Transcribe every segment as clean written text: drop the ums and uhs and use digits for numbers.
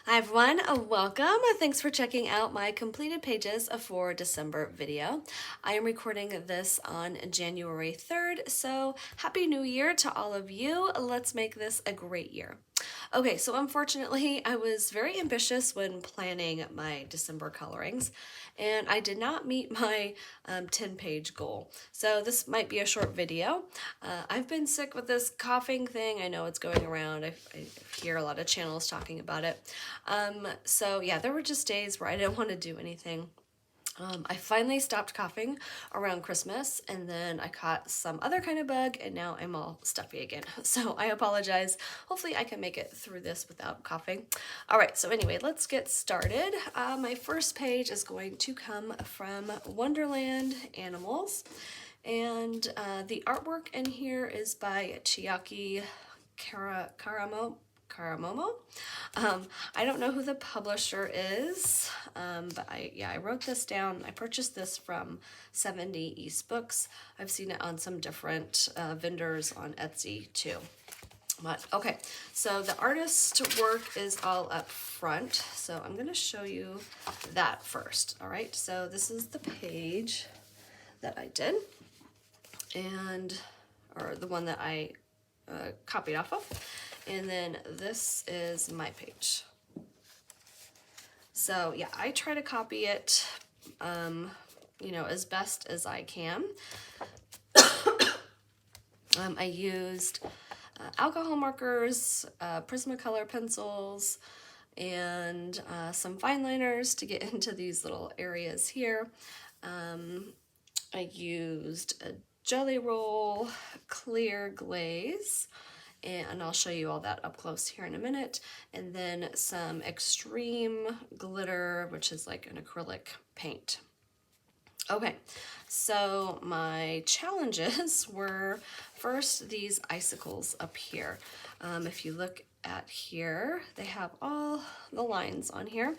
Hi everyone, welcome. Thanks for checking out my completed pages for December video. I am recording this on January 3rd, so Happy New Year to all of you. Let's make this a great year. Okay, so unfortunately, I was very ambitious when planning my December colorings, and I did not meet my 10-page goal. So this might be a short video. I've been sick with this coughing thing. I know it's going around. I hear a lot of channels talking about it. So yeah, there were just days where I didn't want to do anything. I finally stopped coughing around Christmas, and then I caught some other kind of bug, and now I'm all stuffy again. So I apologize. Hopefully I can make it through this without coughing. All right, so anyway, let's get started. My first page is going to come from Wonderland Animals, and the artwork in here is by Chiaki Karamomo. I don't know who the publisher is, but I wrote this down. I purchased this from 70 East Books. I've seen it on some different vendors on Etsy too. But okay, so the artist work is all up front, so I'm going to show you that first. All right, so this is the page that I did, or the one that I copied off of. And then this is my page. So yeah, I try to copy it, as best as I can. I used alcohol markers, Prismacolor pencils, and some fine liners to get into these little areas here. I used a Jelly Roll clear glaze, and I'll show you all that up close here in a minute. And then some extreme glitter, which is like an acrylic paint. Okay, so my challenges were first these icicles up here. If you look at here, they have all the lines on here.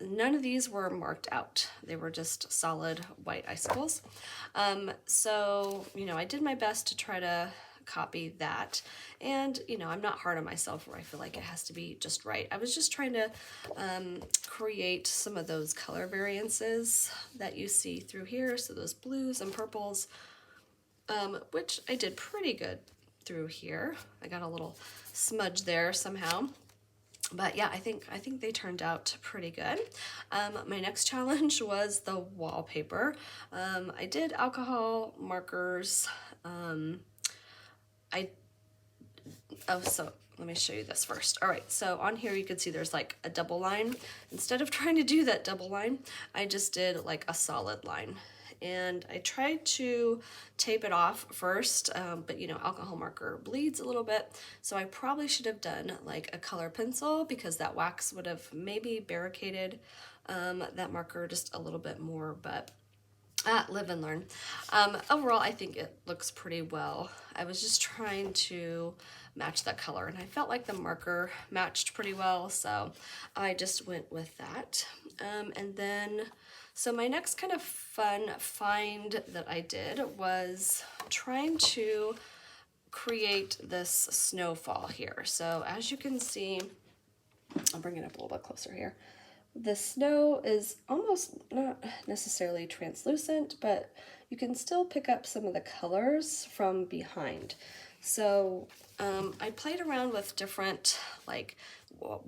None of these were marked out. They were just solid white icicles. So, I did my best to try to copy that, and I'm not hard on myself where I feel like it has to be just right. I was just trying to create some of those color variances that you see through here, so those blues and purples, which I did pretty good through here. I got a little smudge there somehow, but yeah, I think they turned out pretty good. My next challenge was the wallpaper. I did alcohol markers. So let me show you this first. All right, so on here you can see there's like a double line. Instead of trying to do that double line, I just did like a solid line. And I tried to tape it off first, but alcohol marker bleeds a little bit. So I probably should have done like a color pencil, because that wax would have maybe barricaded that marker just a little bit more, but live and learn. Overall, I think it looks pretty well. I was just trying to match that color, and I felt like the marker matched pretty well, so I just went with that. And then, so my next kind of fun find that I did was trying to create this snowfall here. So as you can see, I'll bring it up a little bit closer here. The snow is almost not necessarily translucent, but you can still pick up some of the colors from behind. So I played around with different like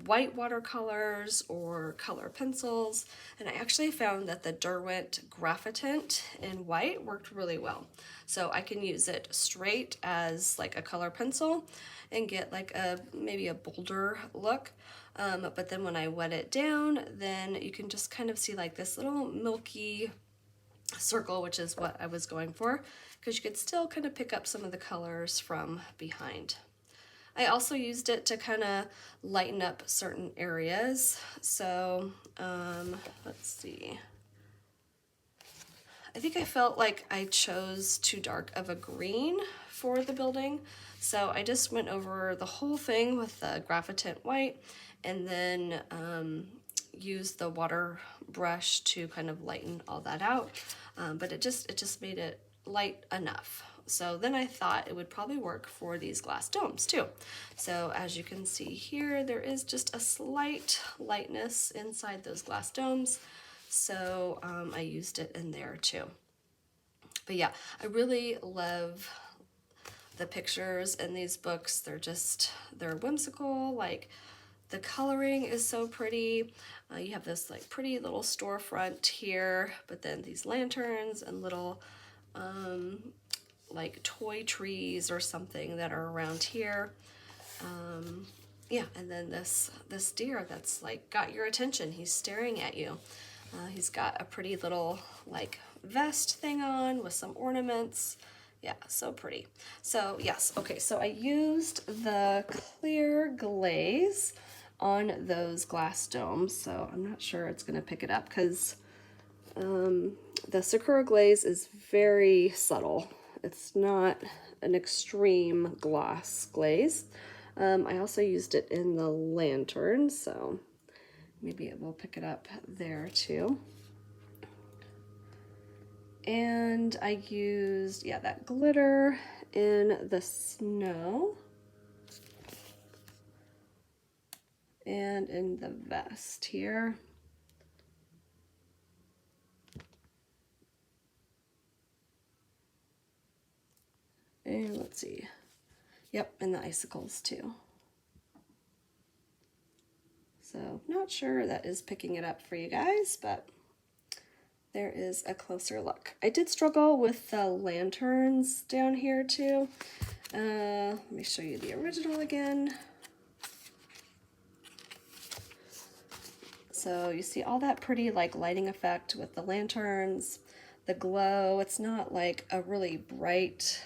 white watercolors or color pencils, and I actually found that the Derwent Graphitant in white worked really well. So I can use it straight as like a color pencil and get like maybe a bolder look. But then when I wet it down, then you can just kind of see like this little milky circle, which is what I was going for, because you could still kind of pick up some of the colors from behind. I also used it to kind of lighten up certain areas. So let's see. I think I felt like I chose too dark of a green for the building. So I just went over the whole thing with the Graphitant white, and then used the water brush to kind of lighten all that out. But it just made it light enough. So then I thought it would probably work for these glass domes too. So as you can see here, there is just a slight lightness inside those glass domes. So I used it in there too. But yeah, I really love the pictures in these books. They're whimsical. Like, the coloring is so pretty. You have this like pretty little storefront here, but then these lanterns and little like toy trees or something that are around here. Yeah, and then this deer that's like got your attention. He's staring at you. He's got a pretty little like vest thing on with some ornaments. Yeah, so pretty. So yes, okay, so I used the clear glaze on those glass domes, so I'm not sure it's gonna pick it up because the Sakura glaze is very subtle. It's not an extreme gloss glaze. I also used it in the lantern, so maybe it will pick it up there too. And I used, yeah, that glitter in the snow and in the vest here. And let's see. Yep, and the icicles too. So not sure that is picking it up for you guys, but there is a closer look. I did struggle with the lanterns down here too. Let me show you the original again. So you see all that pretty like lighting effect with the lanterns, the glow. It's not like a really bright,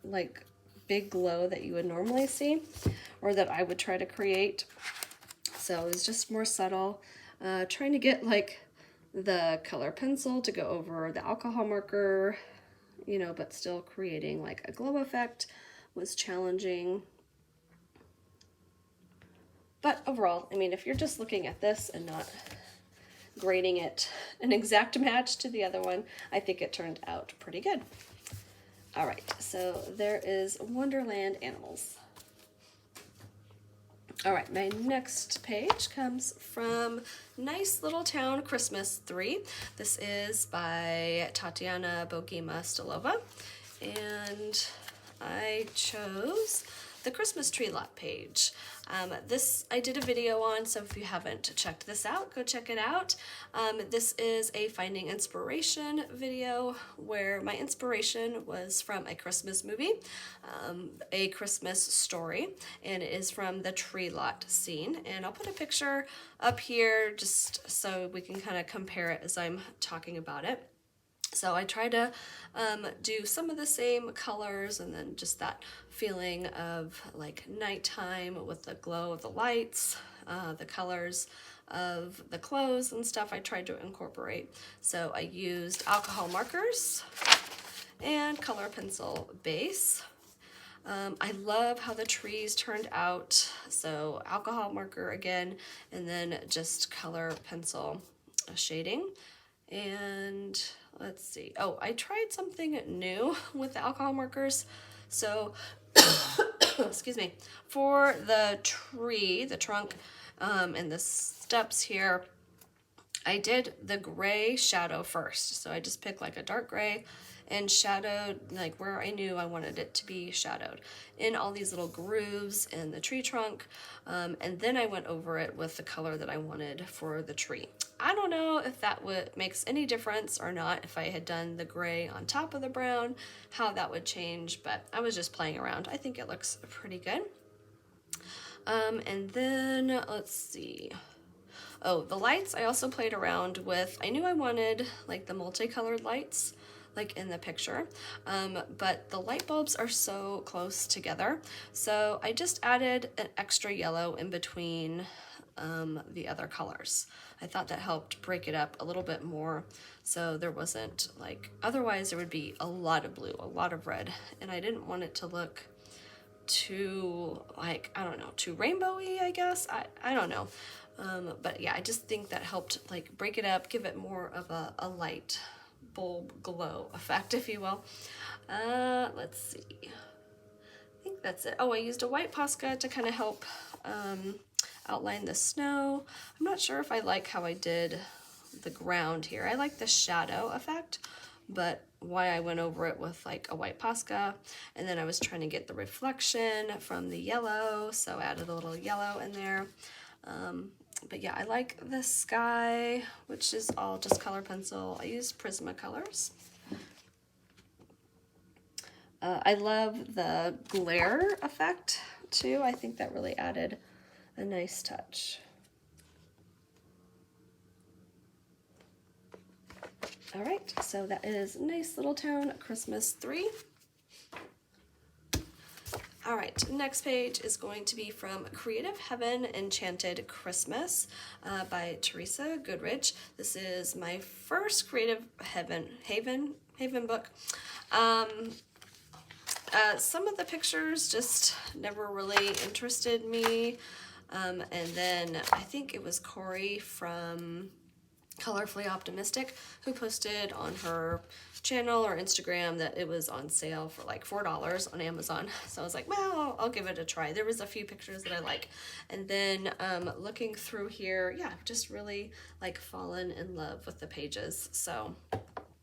like big glow that you would normally see or that I would try to create. So it's just more subtle. Trying to get like the color pencil to go over the alcohol marker, you know, but still creating like a glow effect was challenging. But overall, I mean, if you're just looking at this and not grading it an exact match to the other one, I think it turned out pretty good. All right, so there is Wonderland Animals. All right, my next page comes from Nice Little Town Christmas 3. This is by Tatiana, Bogema, Stolova. And I chose the Christmas tree lot page. This I did a video on, so if you haven't checked this out, go check it out. This is a finding inspiration video where my inspiration was from a Christmas movie, a Christmas story, and it is from the tree lot scene. And I'll put a picture up here just so we can kind of compare it as I'm talking about it. So I try to do some of the same colors and then just that feeling of like nighttime with the glow of the lights, the colors of the clothes and stuff I tried to incorporate. So I used alcohol markers and color pencil base. I love how the trees turned out. So alcohol marker again, and then just color pencil shading. And let's see. Oh, I tried something new with the alcohol markers. So, excuse me, for the tree, the trunk, and the steps here, I did the gray shadow first. So I just picked like a dark gray and shadowed like where I knew I wanted it to be shadowed in all these little grooves in the tree trunk. And then I went over it with the color that I wanted for the tree. I don't know if that makes any difference or not, if I had done the gray on top of the brown, how that would change, but I was just playing around. I think it looks pretty good. And then let's see. Oh, the lights I also played around with. I knew I wanted like the multicolored lights like in the picture, but the light bulbs are so close together. So I just added an extra yellow in between the other colors. I thought that helped break it up a little bit more, so there wasn't like, otherwise there would be a lot of blue, a lot of red, and I didn't want it to look too like, I don't know, too rainbowy, I guess. I don't know. But yeah, I just think that helped like break it up, give it more of a light bulb glow effect, if you will. Let's see. I think that's it. Oh, I used a white Posca to kind of help outline the snow. I'm not sure if I like how I did the ground here. I like the shadow effect, but why I went over it with like a white Posca, and then I was trying to get the reflection from the yellow, so I added a little yellow in there. But yeah, I like the sky, which is all just color pencil. I used Prismacolors. I love the glare effect too. I think that really added a nice touch. All right, so that is Nice Little Town Christmas 3. All right, next page is going to be from Creative Heaven Enchanted Christmas by Teresa Goodridge. This is my first Creative Haven book. Some of the pictures just never really interested me. And then I think it was Corey from Colorfully Optimistic who posted on her channel or Instagram that it was on sale for like $4 on Amazon. So I was like, well, I'll give it a try. There was a few pictures that I like. And then looking through here, yeah, just really like fallen in love with the pages. So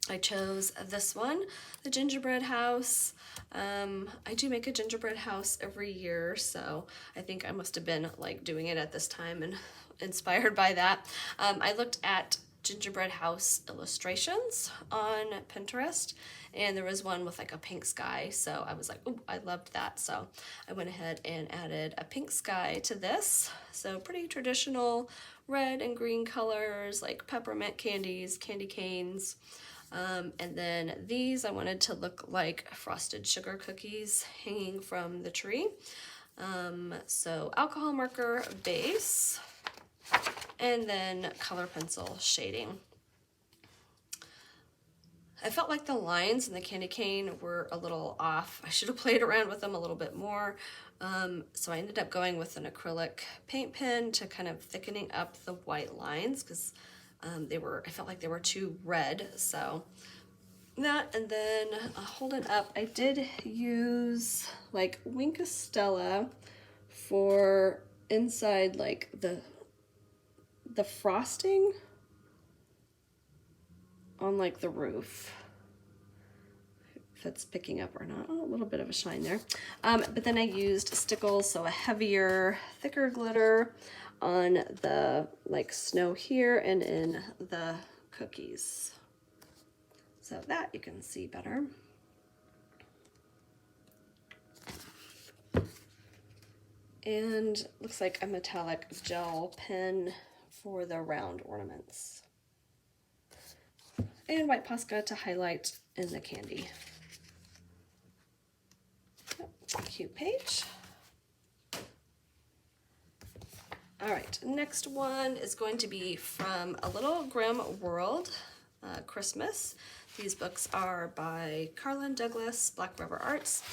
I chose this one, the Gingerbread House. I do make a gingerbread house every year, so I think I must have been like doing it at this time and inspired by that. I looked at gingerbread house illustrations on Pinterest, and there was one with like a pink sky, so I was like, oh, I loved that. So I went ahead and added a pink sky to this. So pretty traditional red and green colors, like peppermint candies, candy canes. And then these I wanted to look like frosted sugar cookies hanging from the tree. So alcohol marker base, and then color pencil shading. I felt like the lines in the candy cane were a little off. I should have played around with them a little bit more. So I ended up going with an acrylic paint pen to kind of thickening up the white lines, because I felt like they were too red. So that, and then holding up, I did use like Winkostella for inside like the frosting on like the roof, if it's picking up or not. Oh, a little bit of a shine there. But then I used Stickles, so a heavier, thicker glitter on the like snow here and in the cookies, so that you can see better. And looks like a metallic gel pen for the round ornaments. And white Posca to highlight in the candy. Yep, cute page. All right, next one is going to be from A Little Grimm World, Christmas. These books are by Karlon Douglas, Black Rubber Arts.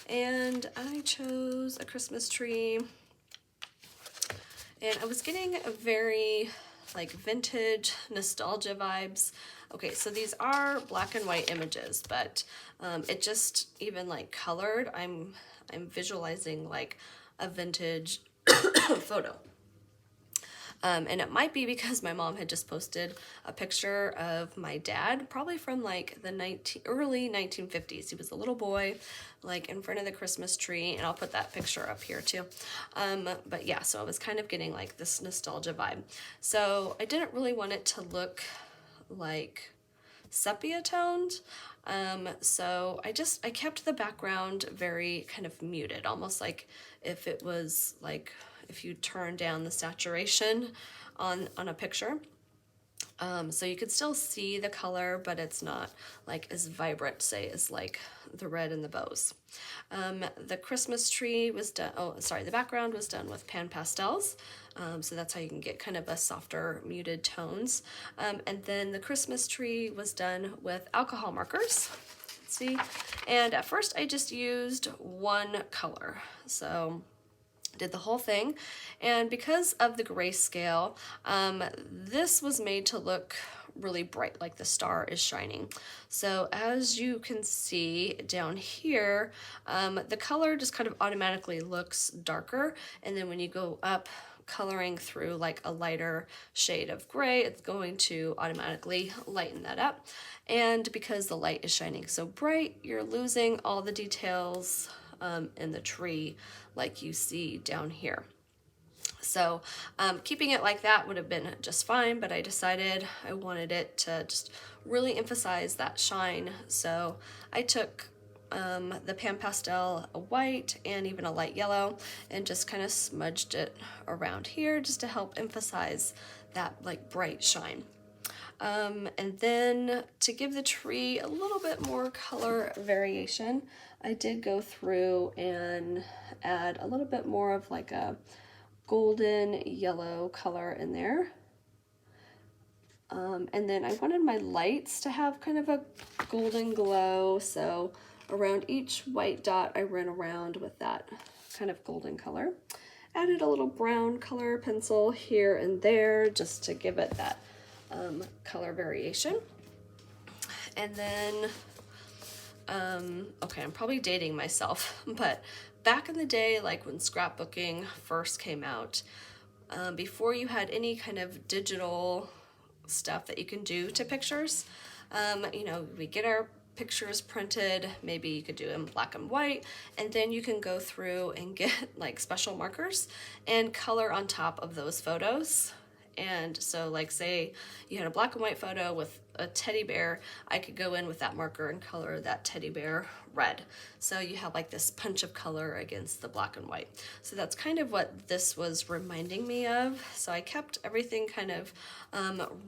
And I chose a Christmas tree. And I was getting a very like vintage nostalgia vibes. Okay, so these are black and white images, but it just even like colored, I'm visualizing like a vintage photo. And it might be because my mom had just posted a picture of my dad, probably from like the early 1950s. He was a little boy, like in front of the Christmas tree, and I'll put that picture up here too. But yeah, so I was kind of getting like this nostalgia vibe. So I didn't really want it to look like sepia toned. So I kept the background very kind of muted, almost like if it was like if you turn down the saturation on a picture. So you could still see the color, but it's not like as vibrant, say, as like the red and the bows. The Christmas tree was done, the background was done with pan pastels. So that's how you can get kind of a softer muted tones. And then the Christmas tree was done with alcohol markers. Let's see. And at first I just used one color. So did the whole thing, and because of the grayscale, this was made to look really bright, like the star is shining. So as you can see down here, the color just kind of automatically looks darker, and then when you go up coloring through like a lighter shade of gray, it's going to automatically lighten that up. And because the light is shining so bright, you're losing all the details in the tree like you see down here. So keeping it like that would have been just fine, but I decided I wanted it to just really emphasize that shine. So I took the pan pastel, a white and even a light yellow, and just kind of smudged it around here just to help emphasize that like bright shine. And then to give the tree a little bit more color variation, I did go through and add a little bit more of like a golden yellow color in there. And then I wanted my lights to have kind of a golden glow, so around each white dot I ran around with that kind of golden color. Added a little brown color pencil here and there just to give it that color variation. And then, okay, I'm probably dating myself, but back in the day, like when scrapbooking first came out, before you had any kind of digital stuff that you can do to pictures, you know, we get our pictures printed, maybe you could do it in black and white, and then you can go through and get like special markers and color on top of those photos. And so like say you had a black and white photo with a teddy bear, I could go in with that marker and color that teddy bear red. So you have like this punch of color against the black and white. So that's kind of what this was reminding me of. So I kept everything kind of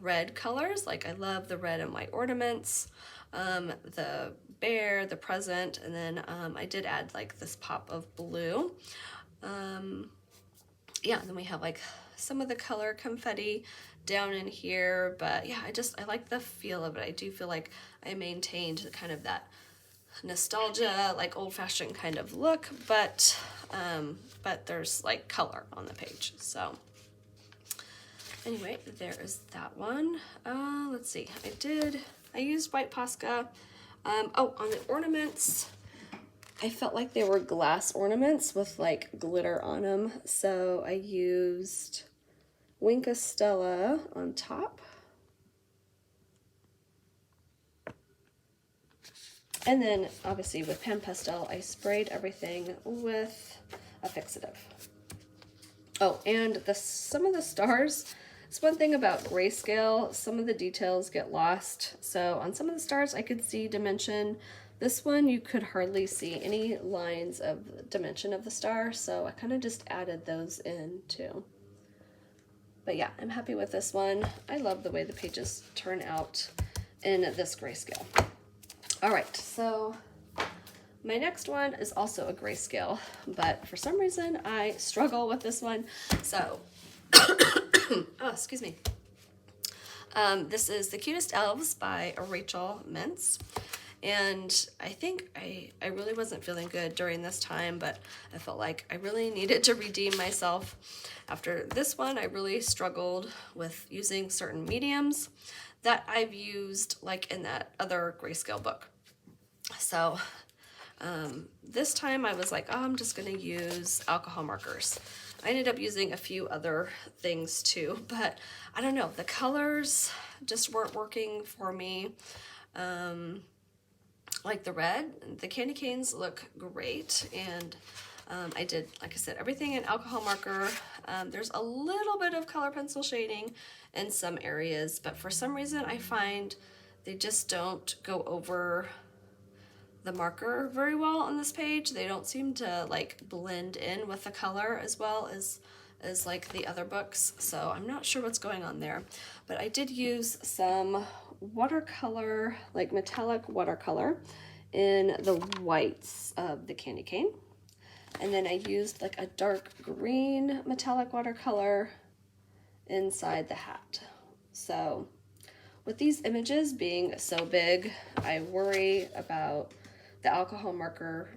red colors. Like I love the red and white ornaments, the bear, the present, and then I did add like this pop of blue. Yeah, then we have like some of the color confetti down in here, but yeah, I like the feel of it. I do feel like I maintained kind of that nostalgia, like old-fashioned kind of look, but there's like color on the page. So anyway, there is that one. Let's see, I used white Posca. Oh, on the ornaments, I felt like they were glass ornaments with like glitter on them, so I used Winka Stella on top. And then obviously with pan pastel, I sprayed everything with a fixative. Oh, and some of the stars, it's one thing about grayscale, some of the details get lost. So on some of the stars I could see dimension. This one you could hardly see any lines of dimension of the star, so I kind of just added those in too. But yeah, I'm happy with this one. I love the way the pages turn out in this grayscale. All right, so my next one is also a grayscale, but for some reason I struggle with this one. So, oh, excuse me. This is The Cutest Elves by Rachel Mintz. And I think I really wasn't feeling good during this time, but I felt like I really needed to redeem myself. After this one, I really struggled with using certain mediums that I've used like in that other grayscale book. So this time I was like, oh, I'm just gonna use alcohol markers. I ended up using a few other things too, but I don't know, the colors just weren't working for me. Like the red, the candy canes look great, and I did, like I said, everything in alcohol marker. There's a little bit of color pencil shading in some areas, but for some reason I find they just don't go over the marker very well on this page. They don't seem to like blend in with the color as well as like the other books, so I'm not sure what's going on there. But I did use some watercolor, like metallic watercolor in the whites of the candy cane, and then I used like a dark green metallic watercolor inside the hat. So with these images being so big, I worry about the alcohol marker,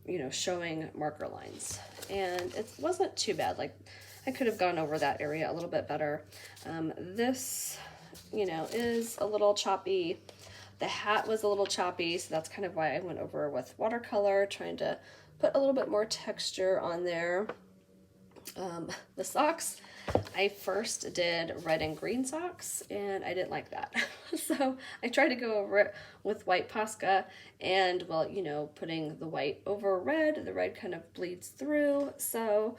you know, showing marker lines, and it wasn't too bad. Like I could have gone over that area a little bit better. This you know, is a little choppy. The hat was a little choppy, so that's kind of why I went over with watercolor, trying to put a little bit more texture on there. The socks, I first did red and green socks, and I didn't like that. So I tried to go over it with white Posca, and, well, you know, putting the white over red, the red kind of bleeds through. So,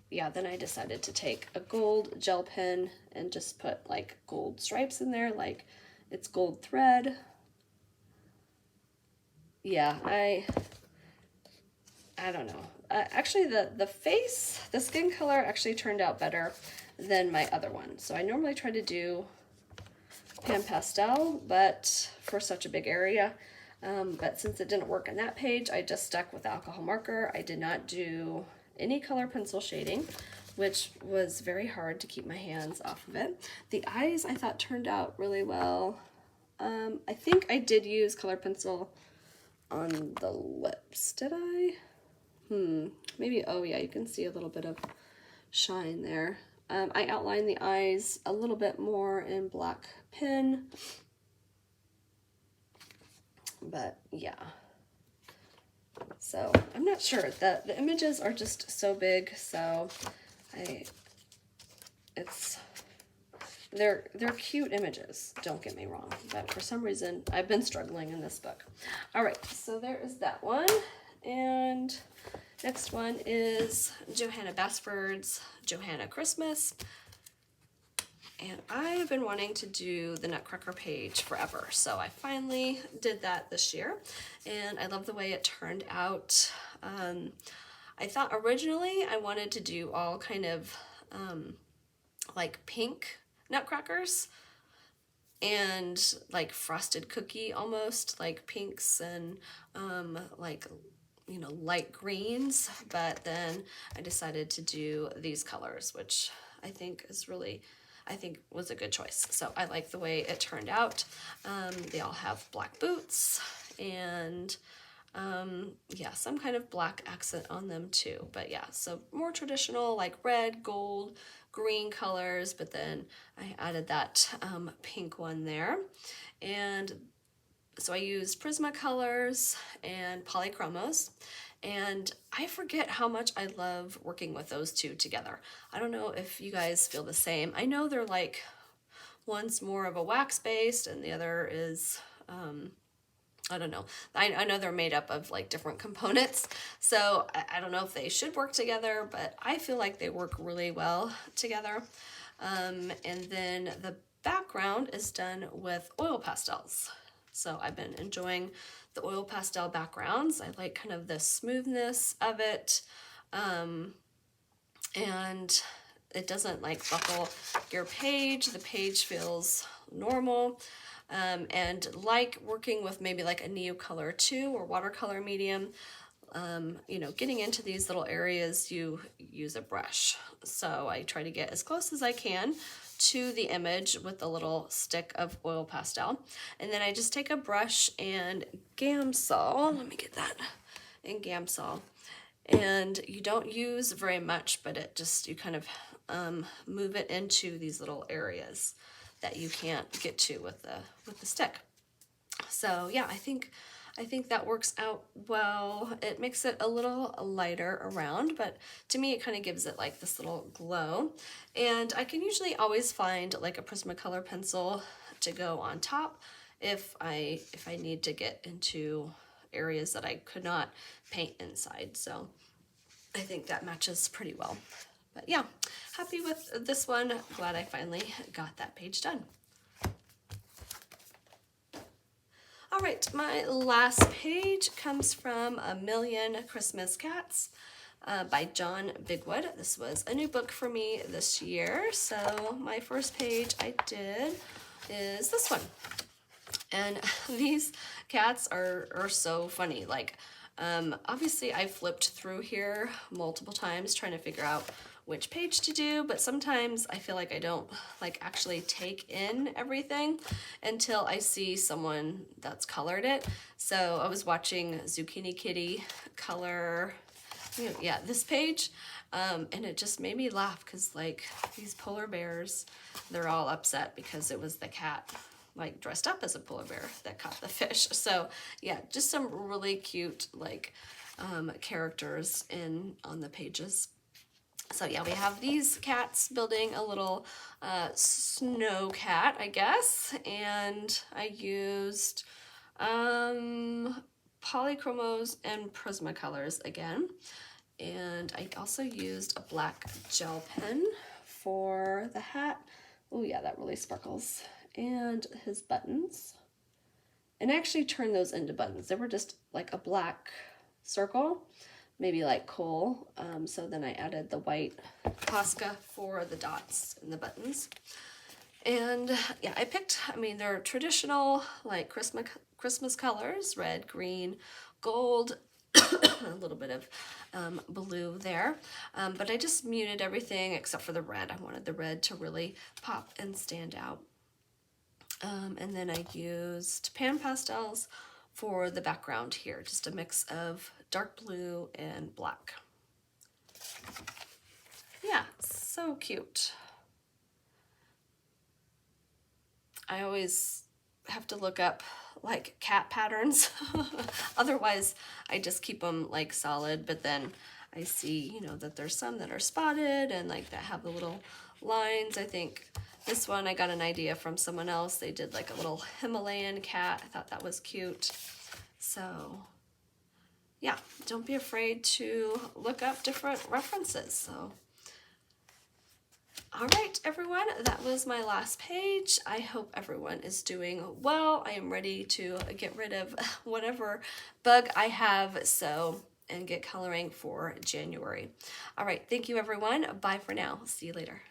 yeah, then I decided to take a gold gel pen and just put, like, gold stripes in there, like it's gold thread. Yeah, I don't know. Actually, the skin color actually turned out better than my other one. So I normally try to do pan pastel, but for such a big area. But since it didn't work on that page, I just stuck with alcohol marker. I did not do any color pencil shading, which was very hard to keep my hands off of it. The eyes I thought turned out really well. I think I did use color pencil on the lips, did I? Maybe, oh yeah, you can see a little bit of shine there. I outlined the eyes a little bit more in black pen, but yeah. So I'm not sure, the images are just so big, so they're cute images, don't get me wrong, but for some reason I've been struggling in this book. All right, so there is that one. And next one is Johanna Basford's Johanna Christmas. And I have been wanting to do the Nutcracker page forever, so I finally did that this year, and I love the way it turned out. I thought originally I wanted to do all kind of like pink nutcrackers and like frosted cookie almost, like pinks and like, you know, light greens, but then I decided to do these colors, which I think was a good choice. So I like the way it turned out. They all have black boots and yeah, some kind of black accent on them too. But yeah, so more traditional, like red, gold, green colors, but then I added that pink one there. And so I used Prismacolors and Polychromos, and I forget how much I love working with those two together. I don't know if you guys feel the same. I know they're like, one's more of a wax-based and the other is, I don't know. I know they're made up of like different components, so I don't know if they should work together, but I feel like they work really well together. And then the background is done with oil pastels. So I've been enjoying the oil pastel backgrounds. I like kind of the smoothness of it. And it doesn't like buckle your page. The page feels normal. And like working with maybe like a Neocolor 2 or watercolor medium, you know, getting into these little areas, you use a brush. So I try to get as close as I can to the image with a little stick of oil pastel. And then I just take a brush and Gamsol, let me get that, and Gamsol. And you don't use very much, but it just, you kind of move it into these little areas that you can't get to with the stick. So yeah, I think that works out well. It makes it a little lighter around, but to me it kind of gives it like this little glow. And I can usually always find like a Prismacolor pencil to go on top if I need to get into areas that I could not paint inside. So I think that matches pretty well. But yeah, happy with this one. Glad I finally got that page done. All right, my last page comes from A Million Christmas Cats by John Bigwood. This was a new book for me this year, so my first page I did is this one. And these cats are so funny. Like, obviously I flipped through here multiple times trying to figure out which page to do, but sometimes I feel like I don't like actually take in everything until I see someone that's colored it. So I was watching Zucchini Kitty color yeah, this page, and it just made me laugh because like these polar bears, they're all upset because it was the cat like dressed up as a polar bear that caught the fish. So yeah, just some really cute like characters on the pages. So yeah, we have these cats building a little snow cat, I guess, and I used polychromos and Prismacolors again. And I also used a black gel pen for the hat. Oh yeah, that really sparkles. And his buttons. And I actually turned those into buttons. They were just like a black circle, maybe like coal. So then I added the white Posca for the dots and the buttons. And yeah, I mean, they're traditional like Christmas colors, red, green, gold, a little bit of blue there. But I just muted everything except for the red. I wanted the red to really pop and stand out. And then I used pan pastels for the background here, just a mix of dark blue and black. Yeah, so cute. I always have to look up like cat patterns. Otherwise, I just keep them like solid, but then I see, you know, that there's some that are spotted and like that have the little lines. I think this one I got an idea from someone else. They did like a little Himalayan cat. I thought that was cute. So yeah, don't be afraid to look up different references. So all right, everyone, that was my last page. I hope everyone is doing well. I am ready to get rid of whatever bug I have, and get coloring for January. All right, thank you, everyone. Bye for now. See you later.